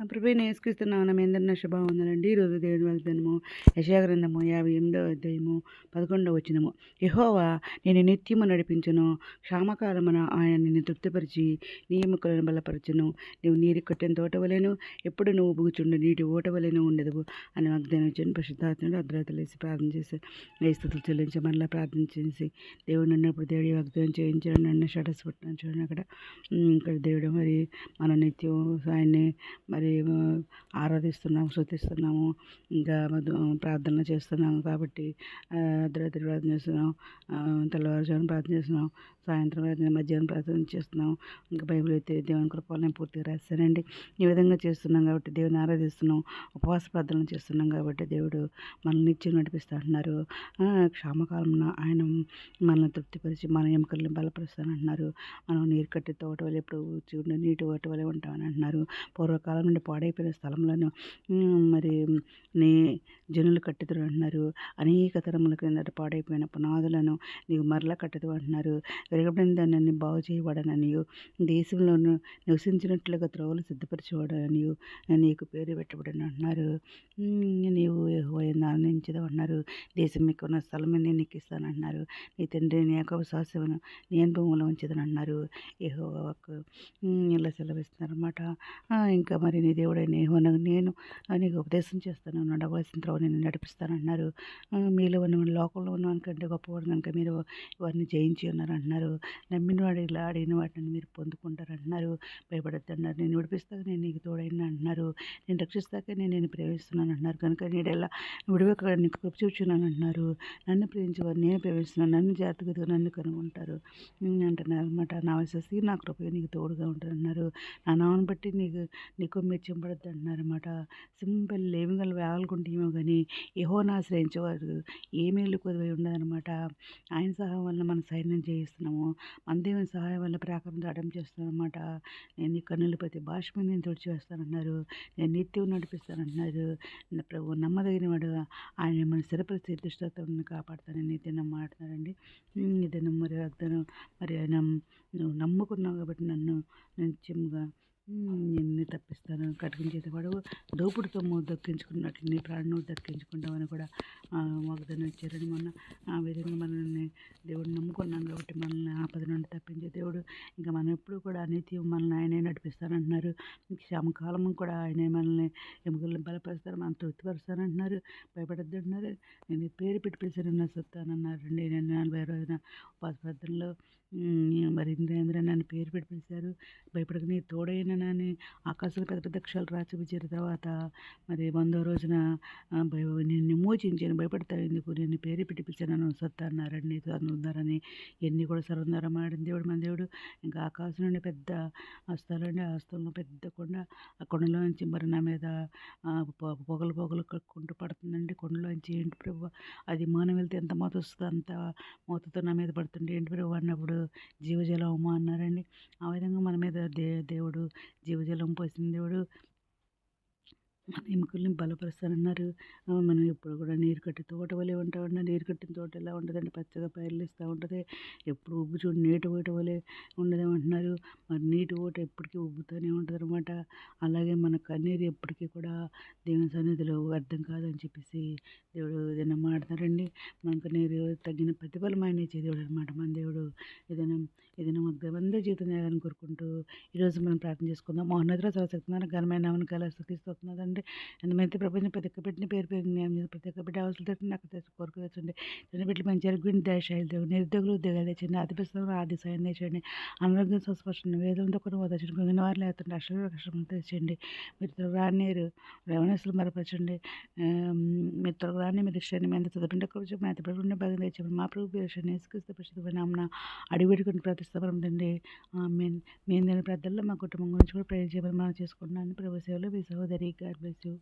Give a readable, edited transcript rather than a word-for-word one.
ప్రభువైన యేసుక్రీస్తు నామమున మీ అందరికీ నా శుభవందనాలండి. ఈరోజు దేవుని వాగ్దానము యెషయా గ్రంథము 58వ అధ్యాయము 11వ వచనము. యెహోవా నిన్ను నిత్యము నడిపించును, క్షామకాలమున ఆయన నిన్ను తృప్తిపరిచి నీ ఎముకలను బలపరచును. నీవు నీరు కట్టిన తోట వలెను, ఎప్పుడు నువ్వు బూచుండు నీటి ఓట వలెను ఉండదువు అని వాగ్దానం ఇచ్చాను. పరిశుద్ధాత్ముడు అర్ధరాత్రులు లేసి ప్రార్థన చేసి స్థుతులు చెల్లించి మరలా ప్రార్థన చేసి దేవుడు అన్నప్పుడు దేవుడి వాగ్దానం చేయించాడు. నన్ను షటస్ పట్టిన చూడండి ఇక్కడ దేవుడు మరి మన నిత్యం ఆయన్ని మరి ఆరాధిస్తున్నాము, స్తుతిస్తున్నాము, ఇంకా ప్రార్థన చేస్తున్నాము. కాబట్టి అర్ధరాత్రి ప్రార్థన చేస్తున్నాం, తెల్లవారుజామున ప్రార్థన చేస్తున్నాం, సాయంత్రం మధ్యాహ్నం ప్రార్థన చేస్తున్నాం. ఇంకా బైబిల్ అయితే దేవుని కృపలో నేను పూర్తిగా రాశానండి. ఈ విధంగా చేస్తున్నాం కాబట్టి దేవుని ఆరాధిస్తున్నాం, ఉపవాస ప్రార్థనలు చేస్తున్నాం కాబట్టి దేవుడు మనల్ని నిత్యం నడిపిస్తూ అంటున్నారు. క్షామకాలంలో ఆయన మనల్ని తృప్తిపరిచి మన ఎముకల్ని బలపరుస్తానంటున్నారు. మనం నీరు కట్టి తోట వల్ల ఎప్పుడు చూడండి నీటి ఓట వల్ల ఉంటామని అంటున్నారు. పూర్వకాలం నుండి పాడైపోయిన స్థలంలోనూ మరి నీ జనులు కట్టుదురు అంటున్నారు. అనేక తరముల క్రిందట పాడైపోయిన పునాదులను నీవు మరలా కట్టుదు అంటున్నారు. విరగబడిన దాన్ని బాగు చేయబడననియు, దేశంలోనూ నివసించినట్లుగా త్రోవలు సిద్ధపరచబడననియు నీకు పేరు పెట్టబడని అంటున్నారు. నీవు యెహోవాను ఆనందించదు అంటున్నారు. దేశం మీకు ఉన్న స్థలం మీద నేను నీకు ఇస్తానంటున్నారు. నీ తండ్రి నీ యాకోబు శాసనమును నీ అనుభవంలో ఉంచదని అన్నారు. యెహోవాకు ఇలా సెలవిస్తున్నారు అన్నమాట. ఇంకా మరి నీ దేవుడైన యెహోవా నేను నీకు ఉపదేశం చేస్తాను, నడవలసిన త్రోవ నేను నడిపిస్తానంటున్నారు. మీలో ఉన్న లోకంలో ఉన్న కంటే గొప్పవాడు కనుక మీరు వారిని జయించి ఉన్నారు అంటున్నారు. నమ్మిన వాడు ఇలా అడిగిన వాటిని మీరు పొందుకుంటారు అంటున్నారు. భయపడద్దు అన్నారు. నేను విడిపిస్తాక నేను నీకు తోడైనా అంటున్నారు. నేను రక్షిస్తాకే నేను ప్రేమిస్తున్నాను అంటున్నారు. కనుక నీడెలా విడివక నీకు కృప చూచున్నాను అంటున్నారు. నన్ను ప్రేమించి వారు నేను ప్రేమిస్తున్నాను, నన్ను జాగ్రత్తగా నన్ను కనుగొంటారు అంటున్నారు అనమాట. నా వయసు నా కృప నీకు తోడుగా ఉంటారు అన్నారు. నా నామను బట్టి నీకు మెచ్చింపడద్దు అంటున్నారు అనమాట. సింపుల్ లేమిగల వేలకుంటేమో కానీ యెహోవాను ఆశ్రయించేవారు ఏ మేలు కొదువై ఉండదనమాట. ఆయన సహాయం వల్ల మన సైన్యం చేయిస్తున్నాము. మన దేవుని సహాయం వల్ల ప్రాకారం దాటం చేస్తున్నాం అనమాట. నేను నీ కన్నుల ప్రతి భాష మీద నేను తుడిచివేస్తానన్నారు. నేను నిత్యం నడిపిస్తానంటున్నారు. ప్రభు నమ్మదగిన వాడు, ఆయన మిమ్మల్ని స్థిరపరిచి దుష్టత్వం కాపాడుతానని దినం మాట్లాడుతున్నారండి. దినం మరి వాగ్దానం మరి ఆయన నువ్వు నమ్ముకున్నావు కాబట్టి నన్ను నిత్యముగా నిన్ను తప్పిస్తాను. కటికం చేసేవాడు దోపుడు సొమ్ము దక్కించుకున్నట్లు నీ ప్రాణం దక్కించుకుంటామని కూడా వాగ్దానం ఇచ్చారని మొన్న. ఆ విధంగా మనల్ని దేవుడు నమ్ముకున్నాం కాబట్టి మనల్ని ఆపద నుండి తప్పించే దేవుడు. ఇంకా మనం ఎప్పుడు కూడా నిత్యం మనల్ని ఆయనే నడిపిస్తానంటున్నారు. క్షామకాలం కూడా ఆయనే మనల్ని ఎముకలను బలపరుస్తారు, మనం తృప్తిపరుస్తానంటున్నారు. భయపడద్దు అంటున్నారు. నేను పేరు పెట్టి పిలిచానన్న సత్తానన్నారండి. నేను 40 రోజున ఉపవాస ప్రార్థనలో మరి ఇంద్రేంద్ర నన్ను పేరు పెట్టి పిలిచారు. భయపడక నీ తోడైనని ఆకాశంలో పెద్ద పెద్ద అక్షరాలు రాసి చూపించిన తర్వాత మరి 100వ రోజున నిన్ను మోచించాను, భయపడతావు ఎందుకు, నేను పేరు పెట్టి పిలిచాను సత్తా అన్నారండి. ఉన్నారని ఎన్ని కూడా సర్వంధారం ఆడిన దేవుడు మన దేవుడు. ఇంకా ఆకాశం నుండి పెద్ద హస్తాలండి, ఆ హస్తంలో పెద్ద కొండ, ఆ కొండలోంచి మరి నా మీద పొగలు కక్కుంటూ పడుతుందండి. కొండలోంచి ఏంటి ప్రభు అది మానం వెళ్తే ఎంత మోత వస్తుందో అంత మోతతో నా మీద పడుతుండే ఏంటి ప్రభు అన్నప్పుడు జీవజలం అమ్మ అన్నారండి. ఆ విధంగా మన మీద దేవుడు జీవజలం పోసిన దేవుడు మన ఎముకల్ని బలపరుస్తానన్నారు. మనం ఎప్పుడు కూడా నీరు కట్టి తోట వలె ఉంటామన్నా. నీరు కట్టిన తోట ఎలా ఉంటుందండి, పచ్చగా పైర్లిస్తూ ఉంటుంది. ఎప్పుడు ఉబ్బు చూడు నీటి ఓట వలె ఉండదేమంటున్నారు. మరి నీటి ఓట ఎప్పటికీ ఉబ్బుతూనే ఉంటుంది అనమాట. అలాగే మన కన్నీరు ఎప్పటికీ కూడా దేవుని సన్నిధిలో వ్యర్థం కాదని చెప్పేసి దేవుడు ఏదైనా మాట్లాడారండి. మనకు నీరు తగిన ప్రతిఫలం ఆయన ఇచ్చే దేవుడు అనమాట మన దేవుడు. ఏదైనా మంది జీవితం చేయాలని కోరుకుంటూ ఈరోజు మనం ప్రార్థన చేసుకుందాం. మహోన్నతుల సర్వశక్తిమైన ఘనమైన నామమున స్తుతిస్తున్నదండి. ఎంతమంది ప్రపంచం ప్రతి ఒక్క బిడ్డని పేరు న్యాయం చేసి ప్రతి ఒక్క బిడ్డ అవసరం తెచ్చి నాకు తెచ్చి కోరిక తెచ్చండి. చిన్న బిడ్డలు మంచి అరుగుని దయచేయాలి. దేవుడు నిరుద్యోగులు ఉద్యోగాలు తెచ్చండి. అతిపిస్తున్న ఆది సాయం తెచ్చండి. అనారోగ్యం స్వస్పర్శండి. వేదంతో కూడా వదచండి. కొంగిన వారిని లేకుండా అక్షరం తెచ్చండి. మీరు రానిరు రవణస్తులు మరపరచండి. మీరు త్వరగా రాని మీరు ఇష్టండి. మీ అంత చదువుంటే కొంచెం మీ అంత ప్రభుత్వం భాగం తెచ్చండి. మా ప్రభు పేరు యేసుక్రీస్తు పరిశుద్ధ నామమున అడిగిపెట్టుకుని ప్రతిస్తాపరండి. మేము దాని ప్రార్థనలో మా కుటుంబం గురించి కూడా ప్రేర్ చేయమని మనం చేసుకుంటున్నాను. ప్రభు సేవలో మీ సహోదరి. God bless you.